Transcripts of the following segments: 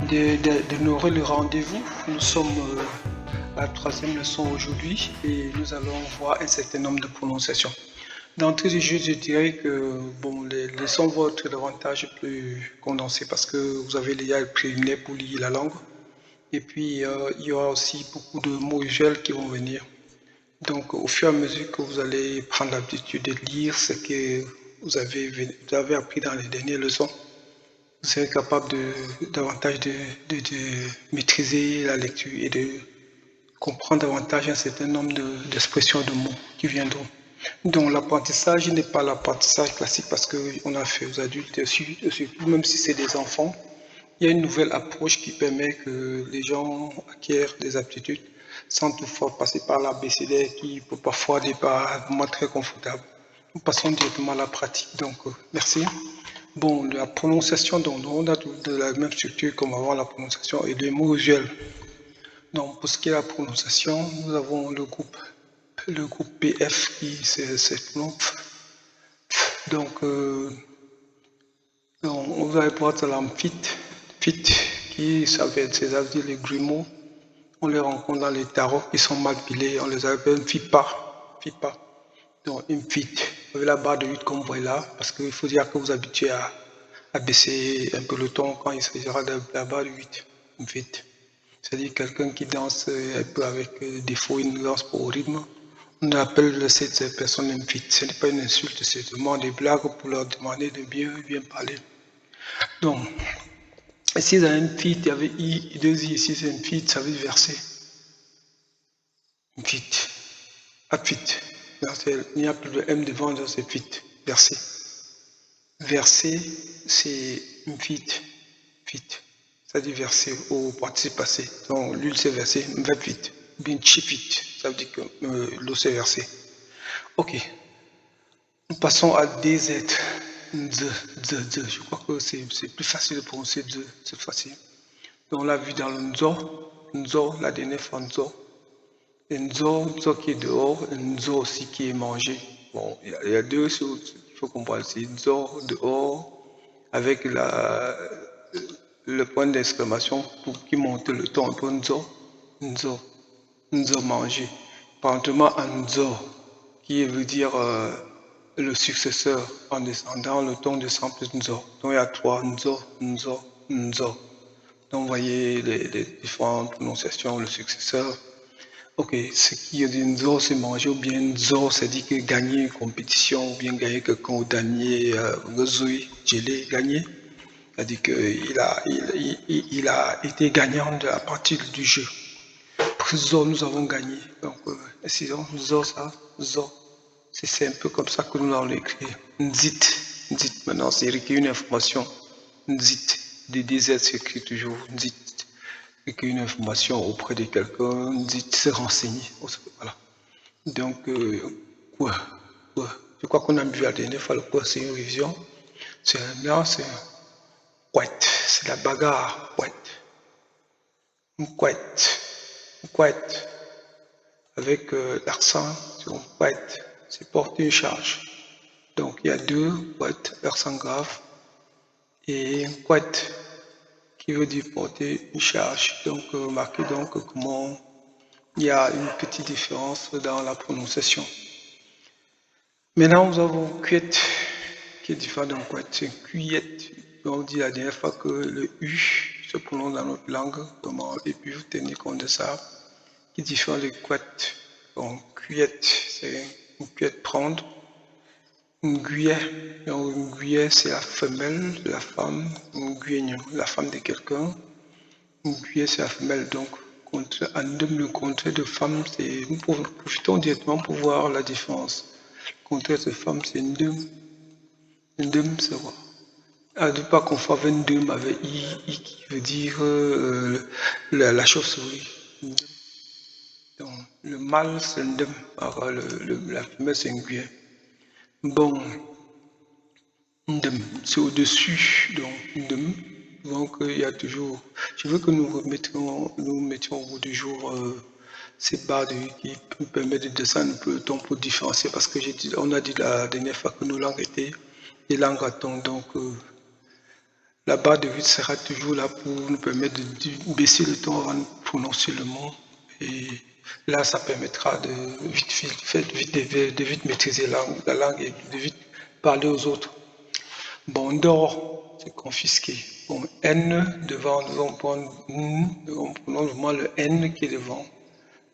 d'honorer le rendez-vous. Nous sommes à la troisième leçon aujourd'hui et nous allons voir un certain nombre de prononciations. D'entrée de jeu, je dirais que bon, les leçons vont être davantage plus condensées parce que vous avez déjà le préliminaire pour lire la langue. Et puis, il y aura aussi beaucoup de mots usuels qui vont venir. Donc, au fur et à mesure que vous allez prendre l'habitude de lire ce que vous avez appris dans les dernières leçons, vous serez capable davantage de maîtriser la lecture et de comprendre davantage un certain nombre d'expressions, de mots qui viendront. Donc l'apprentissage n'est pas l'apprentissage classique parce qu'on a fait aux adultes, et surtout même si c'est des enfants, il y a une nouvelle approche qui permet que les gens acquièrent des aptitudes sans toutefois passer par l'ABCD qui peut parfois n'est pas vraiment très confortable. Nous passons directement à la pratique. Donc merci. Bon, la prononciation, donc, on a de la même structure comme avant la prononciation et les mots usuels. Donc, pour ce qui est de la prononciation, nous avons le groupe PF qui prononce. Donc, vous allez pouvoir être l'amphite, qui ça veut dire les grumeaux. On les rencontre dans les tarots qui sont mal pilés, on les appelle FIPA. Donc, une FIT, avec la barre de 8 comme vous voyez là, parce qu'il faut dire que vous habituez à baisser un peu le ton quand il s'agira de la barre de 8, une FIT. C'est-à-dire quelqu'un qui danse un peu avec défaut, une danse pour au rythme. On appelle cette personne une FIT. Ce n'est pas une insulte, c'est vraiment des blagues pour leur demander de bien parler. Donc, ici, dans une FIT, il y avait I, deux I, ici c'est une FIT, ça veut dire verser. Une FIT. Pas de FIT. Il n'y a plus de M devant, c'est FIT. Verser. Verser, c'est une FIT. C'est-à-dire verser au participe passé. Donc l'huile s'est versée, vite. Bien chipit, ça veut dire que l'eau s'est versée. Ok. Nous passons à DZ. Je crois que c'est plus facile de prononcer de cette fois-ci. Donc on l'a vu dans le Nzo, la dernière fois Nzo. Et Nzo qui est dehors, et Nzo aussi qui est mangé. Bon, il y a deux choses qu'il faut comprendre. C'est Nzo dehors avec le point d'exclamation pour qui monte le ton un peu Nzo manger. Parenthèsement à Nzo, qui veut dire le successeur en descendant, le ton descend plus Nzo. Donc il y a trois Nzo. Donc vous voyez les différentes prononciations, le successeur. Ok, ce qui est dit Nzo, c'est manger, ou bien Nzo, c'est dire que gagner une compétition, ou bien gagner quelqu'un au dernier, gagner. C'est-à-dire qu'il a été gagnant à partir du jeu. Zo, nous avons gagné. Donc, sinon, Zo, c'est un peu comme ça que nous allons l'écrire. Nzit. Maintenant, c'est recueillir une information. Nzit. DZ s'écrit toujours. Nzit. Recueillir une information auprès de quelqu'un. Nzit, se renseigner. Voilà. Donc, quoi. Je crois qu'on a vu la dernière fois le quoi, c'est une révision. C'est c'est la bagarre. Couette. Avec l'accent sur couette, c'est porter une charge. Donc il y a deux couettes, l'accent grave, et couette qui veut dire porter une charge. Donc remarquez donc comment il y a une petite différence dans la prononciation. Maintenant nous avons cuette qui est différent d'un couette, c'est cuillette. On dit la dernière fois que le U se prononce dans notre langue, comment, et puis vous tenez compte de ça, qui diffère des couettes. Donc, cuillette, c'est une cuillette prendre. Une guillet, c'est la femelle de la femme. Une guignon, la femme de quelqu'un. Une guillet, c'est la femelle. Donc, le contraire de femme, c'est. Nous profitons directement pour voir la différence. Le contraire de femme, c'est une dame. Une dame, c'est quoi? Ne pas confondre avec une dame avec I qui veut dire la chauve-souris. Donc, le mâle, c'est un dème. Alors, la femelle, c'est une guillet. Bon, c'est au-dessus. Donc, il y a toujours. Je veux que nous mettions au bout du jour ces barres qui nous permettent de descendre un peu le ton pour différencier. Parce que on a dit la dernière fois que nos langues étaient des langues à ton. Donc, La barre de vide sera toujours là pour nous permettre de baisser le ton avant de prononcer le mot. Et là, ça permettra de vite maîtriser la langue et de vite parler aux autres. Bon, dehors, c'est confisqué. Bon, N devant, nous on prononce vraiment le N qui est devant.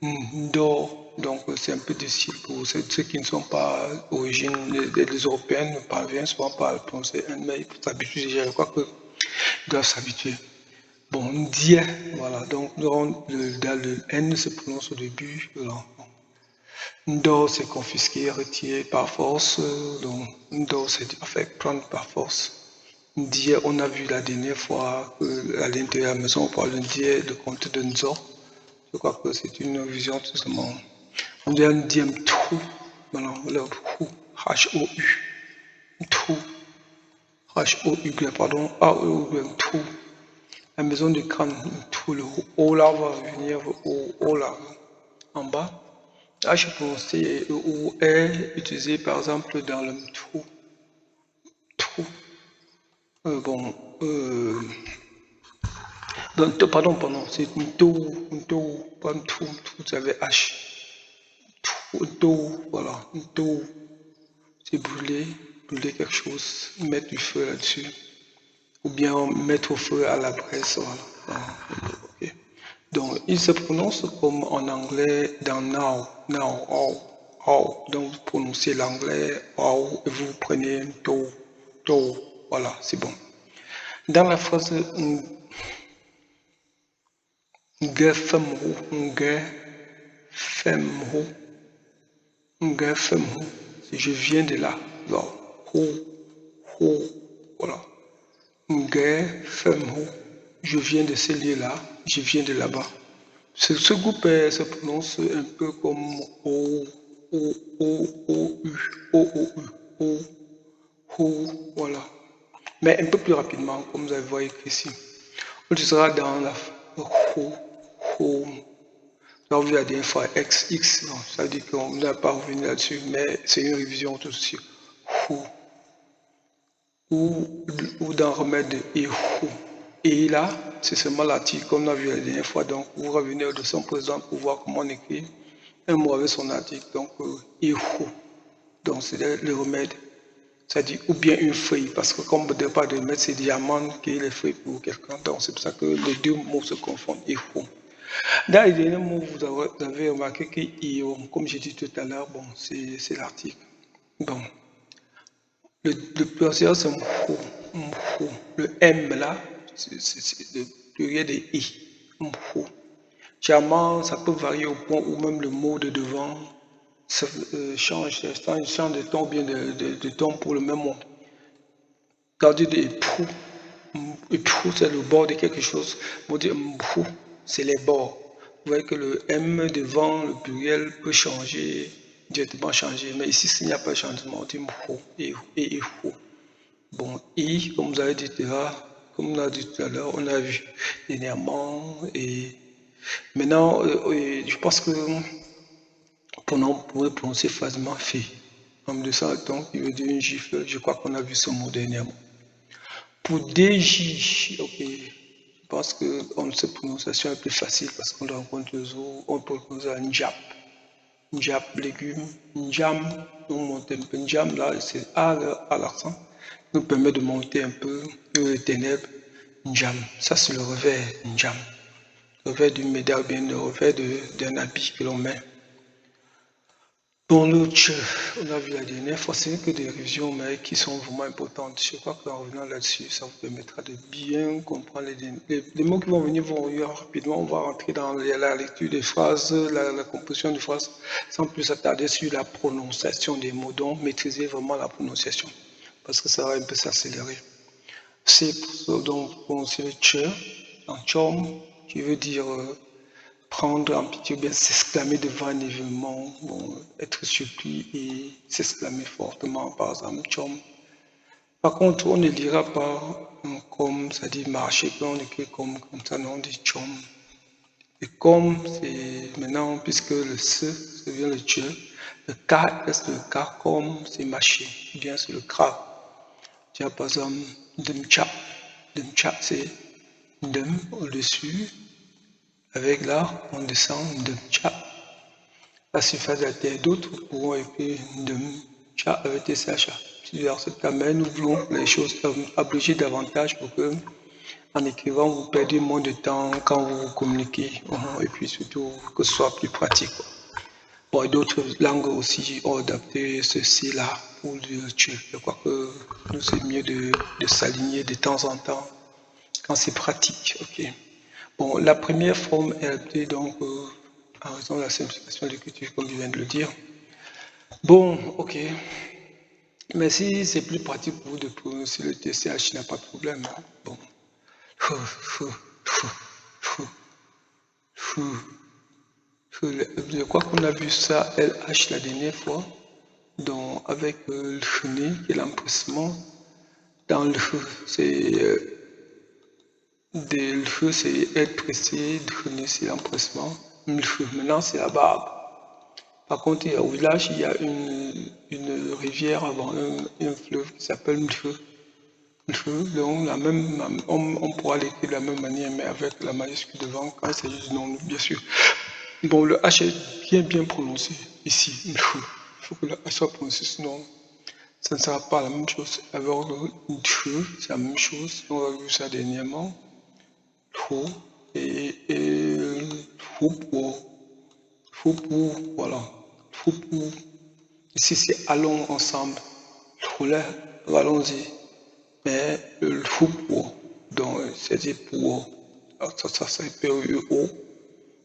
Dehors, donc c'est un peu difficile pour ceux qui ne sont pas origine, les Européens ne parviennent souvent pas à le prononcer N, mais ils s'habituent déjà, je crois qu'ils doivent s'habituer. Bon, die, voilà, donc le N se prononce au début de l'enfant. Ndo, c'est confisqué, retiré par force, donc Ndo, c'est en fait prendre par force. Die, on a vu la dernière fois à l'intérieur de la maison, on parle de die, le compte de Nzo. Je crois que c'est une vision tout simplement. On dit un diem trou, maintenant le trou, H-O-U, trou, H-O-U, pardon, A-O-U, trou. La maison de crâne, tout le haut là va venir au haut là, en bas. Là, je pense ou est utilisé par exemple dans le trou. Trou. Bon, pardon, c'est une tou, pas un trou, c'est avec H. Trou, voilà, une tou. C'est brûler quelque chose, mettre du feu là-dessus. Ou bien mettre au feu à la presse, voilà. Okay. Donc, il se prononce comme en anglais dans now, how. Donc, vous prononcez l'anglais how et vous prenez un to. Voilà, c'est bon. Dans la phrase nge femho, je viens de là. Alors, ho, voilà. Nge femho, je viens de ce lieu-là, je viens de là-bas. Ce groupe se prononce un peu comme O, O, O, O, U, O, O, U, O, O, voilà. Mais un peu plus rapidement, comme vous avez vu écrit ici. On sera dans la O, home. Donc, vu la dernière fois X, X, non, ça veut dire qu'on n'a pas revenu là-dessus, mais c'est une révision tout aussi. Ou dans remède et who. Et là, c'est seulement l'article comme on a vu la dernière fois. Donc, vous revenez au son présent pour voir comment on écrit un mot avec son article. Donc, et who. Donc, c'est le remède. C'est-à-dire, ou bien une feuille, parce que comme de pas de mettre c'est diamant qui est les feuilles pour quelqu'un. Donc, c'est pour ça que les deux mots se confondent. Et who. Dans les derniers mots, vous avez remarqué que, comme j'ai dit tout à l'heure, bon, c'est l'article. Bon. Le pluriel, c'est mho. Le M là, c'est le pluriel de I. Mho. Généralement, ça peut varier au point où même le mot de devant change de ton ou bien de ton pour le même mot. Tandis de époux, c'est le bord de quelque chose. On dit mho, c'est les bords. Vous voyez que le M devant le pluriel peut changer, directement changer. Mais ici, s'il n'y a pas de changement, on dit mho et ho. Bon, I, comme vous avez dit comme on a dit tout à l'heure, on a vu dernièrement. Et maintenant, je pense que pour prononcer facilement fait. En de ça, donc, il veut dire une gifle. Je crois qu'on a vu ce mot dernièrement. Pour DJ, ok. Je pense que cette prononciation est plus facile parce qu'on le rencontre toujours. On peut prononcer un njap. Njap, légumes. Njam, on monte un peu. Njam, là, c'est à l'accent. Nous permet de monter un peu les ténèbres. Njam, ça c'est le revers. Njam. Le revers d'une médaille, bien le revers d'un habit que l'on met. Bon, l'autre, on a vu la dernière fois, c'est que des révisions, mais qui sont vraiment importantes. Je crois qu'en revenant là-dessus, ça vous permettra de bien comprendre les mots qui vont venir rapidement. On va rentrer dans la lecture des phrases, la composition des phrases, sans plus s'attarder sur la prononciation des mots. Donc, maîtriser vraiment la prononciation, parce que ça va un peu s'accélérer. C'est donc prononcer le che, en chom, qui veut dire prendre en pitié ou bien s'exclamer devant un événement, bon, être surpris et s'exclamer fortement, par exemple, chom. Par contre, on ne dira pas comme, ça dit marcher, on écrit comme ça, non, on dit chom. Et comme c'est maintenant, puisque le se devient le che, le k reste le k, comme c'est marcher, ou bien c'est le kra. Tu as par exemple, demchap, Demcha, c'est Dem au-dessus. Avec là, on descend Demcha. La surface de la terre, d'autres pourront écrire Demcha avec TCHA. Dans ce cas, mais nous voulons les choses abréger davantage pour que, en écrivant, vous perdez moins de temps quand vous communiquez. Et puis surtout, que ce soit plus pratique. Bon, d'autres langues aussi ont adapté ceci là pour le tuer. Je crois que c'est mieux de s'aligner de temps en temps quand c'est pratique. Ok. Bon, la première forme est adaptée donc en raison de la simplification de l'écriture, comme je viens de le dire. Bon, ok. Mais si c'est plus pratique pour vous de prononcer le TCH, il n'y a pas de problème. Hein. Bon. Je crois qu'on a vu ça, LH, la dernière fois. Donc, avec le chenille, qui est l'empressement. Dans le feu, c'est le feu, c'est être pressé, le chenille, c'est l'empressement. Maintenant, c'est la barbe. Par contre, au village, il y a une rivière avant un fleuve qui s'appelle Mfeu. Donc, on pourra l'écrire de la même manière, mais avec la majuscule devant, quand il s'agit du nom, bien sûr. Bon, le H est bien prononcé ici. Il faut que le H soit prononcé, sinon ça ne sera pas la même chose. Alors, le feu, c'est la même chose. On a vu ça dernièrement. Fou et fou pour, voilà. Fou pour. Ici, c'est allons ensemble. Là, allons-y. Mais le fou pour, donc c'est pour. Ça c'est P-O.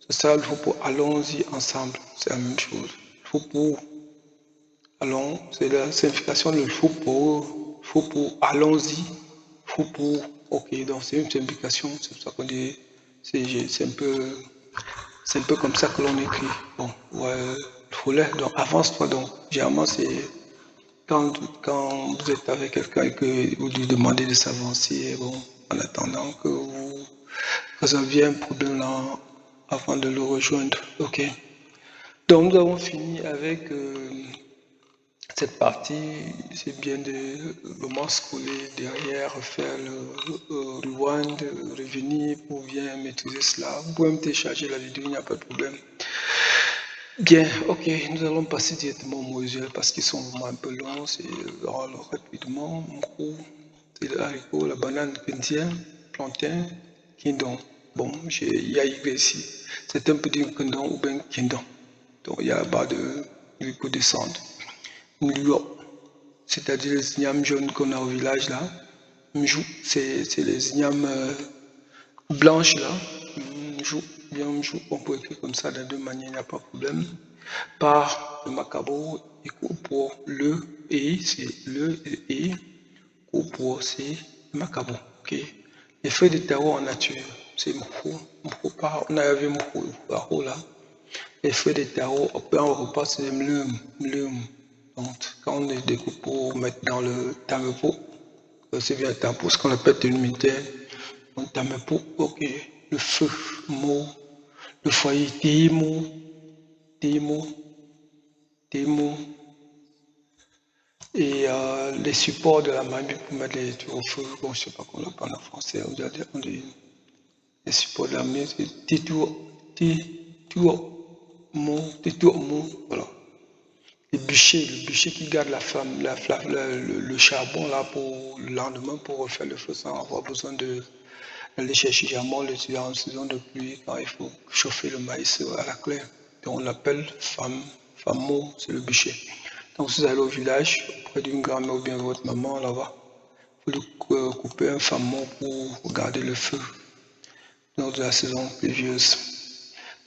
C'est ça le fou pour allons-y ensemble. C'est la même chose. Fou pour. Allons, c'est la simplification de fou pour allons-y. Fou pour. Ok, donc c'est une simplification. C'est pour ça qu'on dit. C'est un peu comme ça que l'on écrit. Bon, ouais, donc avance-toi donc. Généralement, c'est quand vous êtes avec quelqu'un et que vous lui demandez de s'avancer, bon, en attendant que vous résolviez un problème là avant de le rejoindre. Ok. Donc nous avons fini avec cette partie. C'est bien de vraiment scroller derrière, faire le rewind, revenir pour bien maîtriser cela. Vous pouvez me télécharger la vidéo, il n'y a pas de problème. Bien, ok, nous allons passer directement aux visuels parce qu'ils sont vraiment un peu longs. C'est rapidement, c'est le haricot, la banane indienne, plantain, quindon. Bon, il y a ici. C'est un peu du quindon ou bien quindon. Donc il y a bas de descendre. Mjou, c'est-à-dire les ignames jaunes qu'on a au village là. Mjou, c'est les ignames blanches là. Mjou, bien mjou, on peut écrire comme ça de deux manières, il n'y a pas de problème. Par le macabo, et pour le et, c'est le et, pour c'est le macabo. Ok. Les feuilles de tarot en nature, c'est mou, on a vu mou là. Les feuilles de tarot, on repasse les mlum. Donc, quand on les découpe pour mettre dans le tamepo, c'est bien le tamepo, ce qu'on appelle délimitaire. Donc, tamepo, ok. Le feu, mot. Le foyer, témo. Et les supports de la mamie pour mettre les trucs au feu. Bon, je sais pas comment on l'appelle en français. Les supports de la mamie, c'est tétourmon, voilà. Le bûcher qui garde la flamme, le charbon là pour le lendemain pour refaire le feu sans avoir besoin d'aller chercher généralement le tuyau en saison de pluie quand il faut chauffer le maïs à la claire. Donc on l'appelle famo, c'est le bûcher. Donc vous allez au village auprès d'une grand-mère ou bien votre maman là-bas, vous lui coupez un famo pour garder le feu lors de la saison pluvieuse.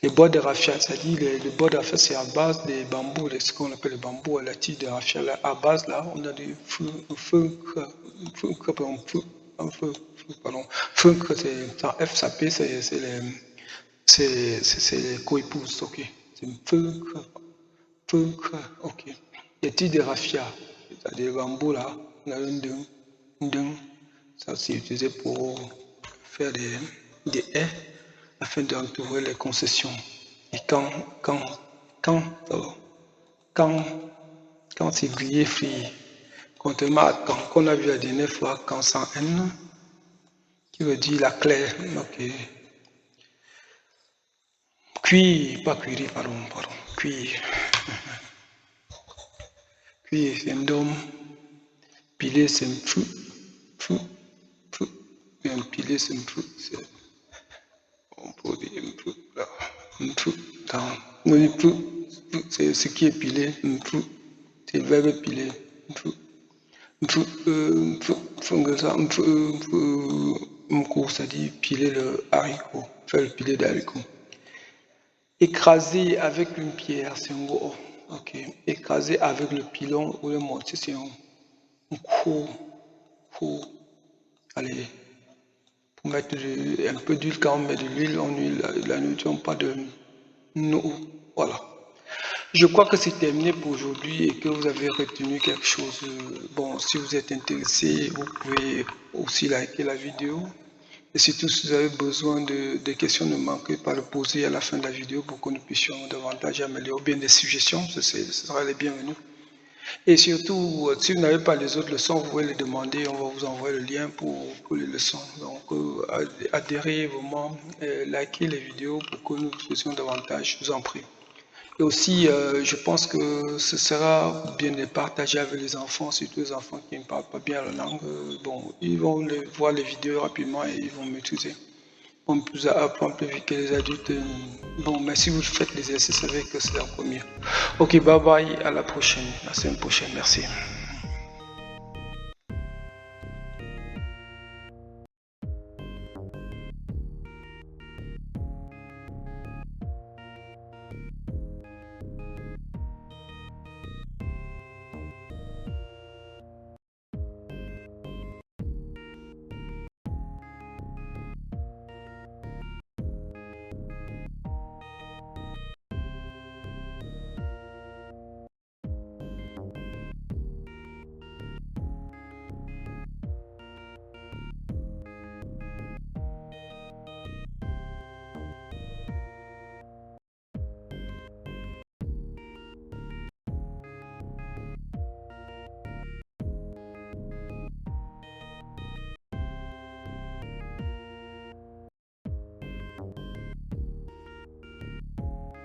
Les bois de raffia, c'est-à-dire les bois de raffia, c'est à base des bambous, ce qu'on appelle les bambous à la tige de raffia. Là, à base, là, on a du feu, c'est sans F, ça P, c'est les co-épouses, ok. C'est feu, ok. Les tiges de raffia, c'est-à-dire les bambous, là, on a un ding, ça c'est utilisé pour faire des haies afin d'entourer les concessions. Et quand c'est grillé frit, contrairement à quand qu'on a vu la dernière fois, quand sans N, qui veut dire la clé. Ok. Cuire, pas cuire, pardon. Cuire. Cuire, c'est un dôme. Piler, c'est un fou. Et un piler, c'est un fou. On peut dire un fou, là. Un fou. Non, c'est ce qui est pilé. Un fou. C'est le verbe piler. Un fou. C'est-à-dire piler le haricot, faire le piler d'haricot. Écraser avec une pierre, c'est un mot. Ok. Écraser avec le pilon ou le mortier, c'est un coup. Allez, pour mettre un peu d'huile, quand on met de l'huile, on huile la nourriture, pas de nous. Voilà. Je crois que c'est terminé pour aujourd'hui et que vous avez retenu quelque chose. Bon, si vous êtes intéressé, vous pouvez aussi liker la vidéo. Et surtout, si vous avez besoin de questions, ne manquez pas de poser à la fin de la vidéo pour que nous puissions davantage améliorer, ou bien des suggestions, ce sera les bienvenus. Et surtout, si vous n'avez pas les autres leçons, vous pouvez les demander, on va vous envoyer le lien pour les leçons. Donc, adhérez vraiment, likez les vidéos pour que nous puissions davantage, je vous en prie. Et aussi, je pense que ce sera bien de partager avec les enfants, surtout les enfants qui ne parlent pas bien la langue. Bon, ils vont voir les vidéos rapidement et ils vont maîtriser. On peut apprendre plus vite que les adultes. Bon, mais si vous faites l'exercice avec, c'est encore mieux. Ok, bye bye, à la prochaine, la semaine prochaine, merci.